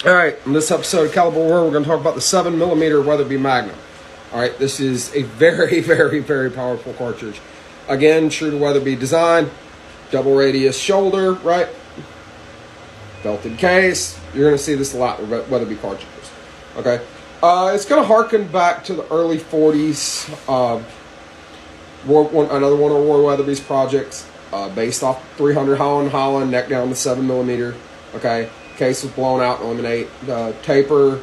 All right, in this episode of Caliber War, we're going to talk about the 7mm Weatherby Magnum. All right, this is a very, very, very powerful cartridge. Again, true to Weatherby design, double radius shoulder, right? Belted case. You're going to see this a lot with Weatherby cartridges. Okay, it's going to harken back to the early 40s. Another one of Roy Weatherby's projects, based off 300 Holland, neck down to 7mm. Okay. Case was blown out to eliminate the taper,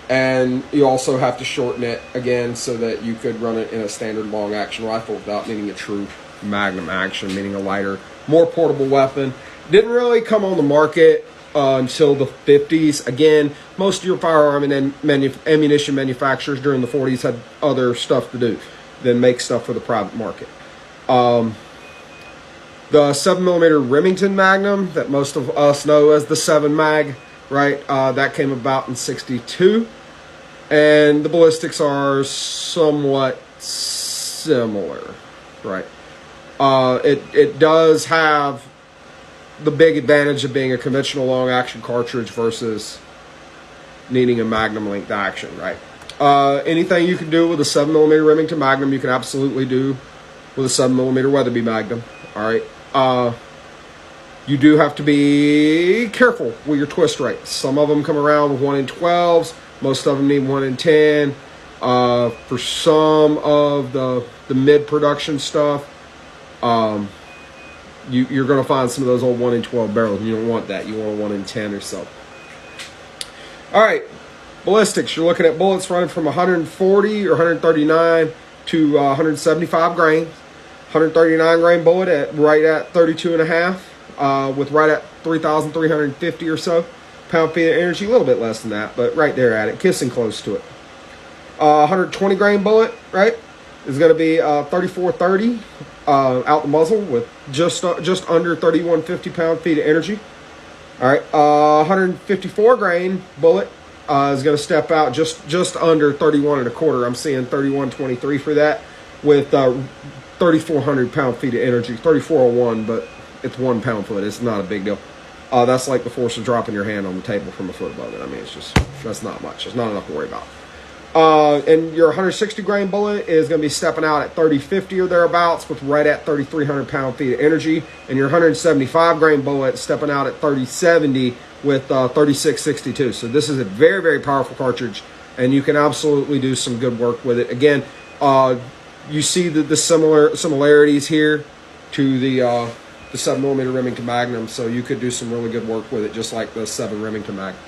and you also have to shorten it again so that you could run it in a standard long action rifle without needing a true Magnum action, meaning a lighter, more portable weapon. Didn't really come on the market until the 50s. Again, most of your firearm and ammunition manufacturers during the 40s had other stuff to do than make stuff for the private market. The 7mm Remington Magnum that most of us know as the 7 Mag, right? That came about in '62, and the ballistics are somewhat similar, right? It does have the big advantage of being a conventional long action cartridge versus needing a Magnum length action, right? Anything you can do with a 7mm Remington Magnum, you can absolutely do with a 7mm Weatherby Magnum. All right. You do have to be careful with your twist rates. Some of them come around with 1 in 12s. Most of them need 1 in 10. For some of the mid-production stuff, you're going to find some of those old 1 in 12 barrels. You don't want that. You want a 1 in 10 or so. All right. Ballistics. You're looking at bullets running from 140 or 139 to 175 grains. 139 grain bullet right at 32 and a half, with right at 3,350 or so pound-feet of energy. A little bit less than that, but right there at it, kissing close to it. 120 grain bullet, right, is going to be 3430 out the muzzle with just under 3,150 pound-feet of energy. All right, 154 grain bullet is going to step out just under 31 and a quarter. I'm seeing 3123 for that with 3,400 pound-feet of energy, 3,401, but it's 1 pound-foot. It's not a big deal. That's like the force of dropping your hand on the table from a foot above it. I mean, that's not much. It's not enough to worry about. And your 160 grain bullet is going to be stepping out at 3050 or thereabouts with right at 3,300 pound-feet of energy. And your 175 grain bullet stepping out at 3070 with 3662. So this is a very, very powerful cartridge, and you can absolutely do some good work with it. Again, you see the similarities here to the 7mm Remington Magnum, so you could do some really good work with it, just like the 7 Remington Magnum.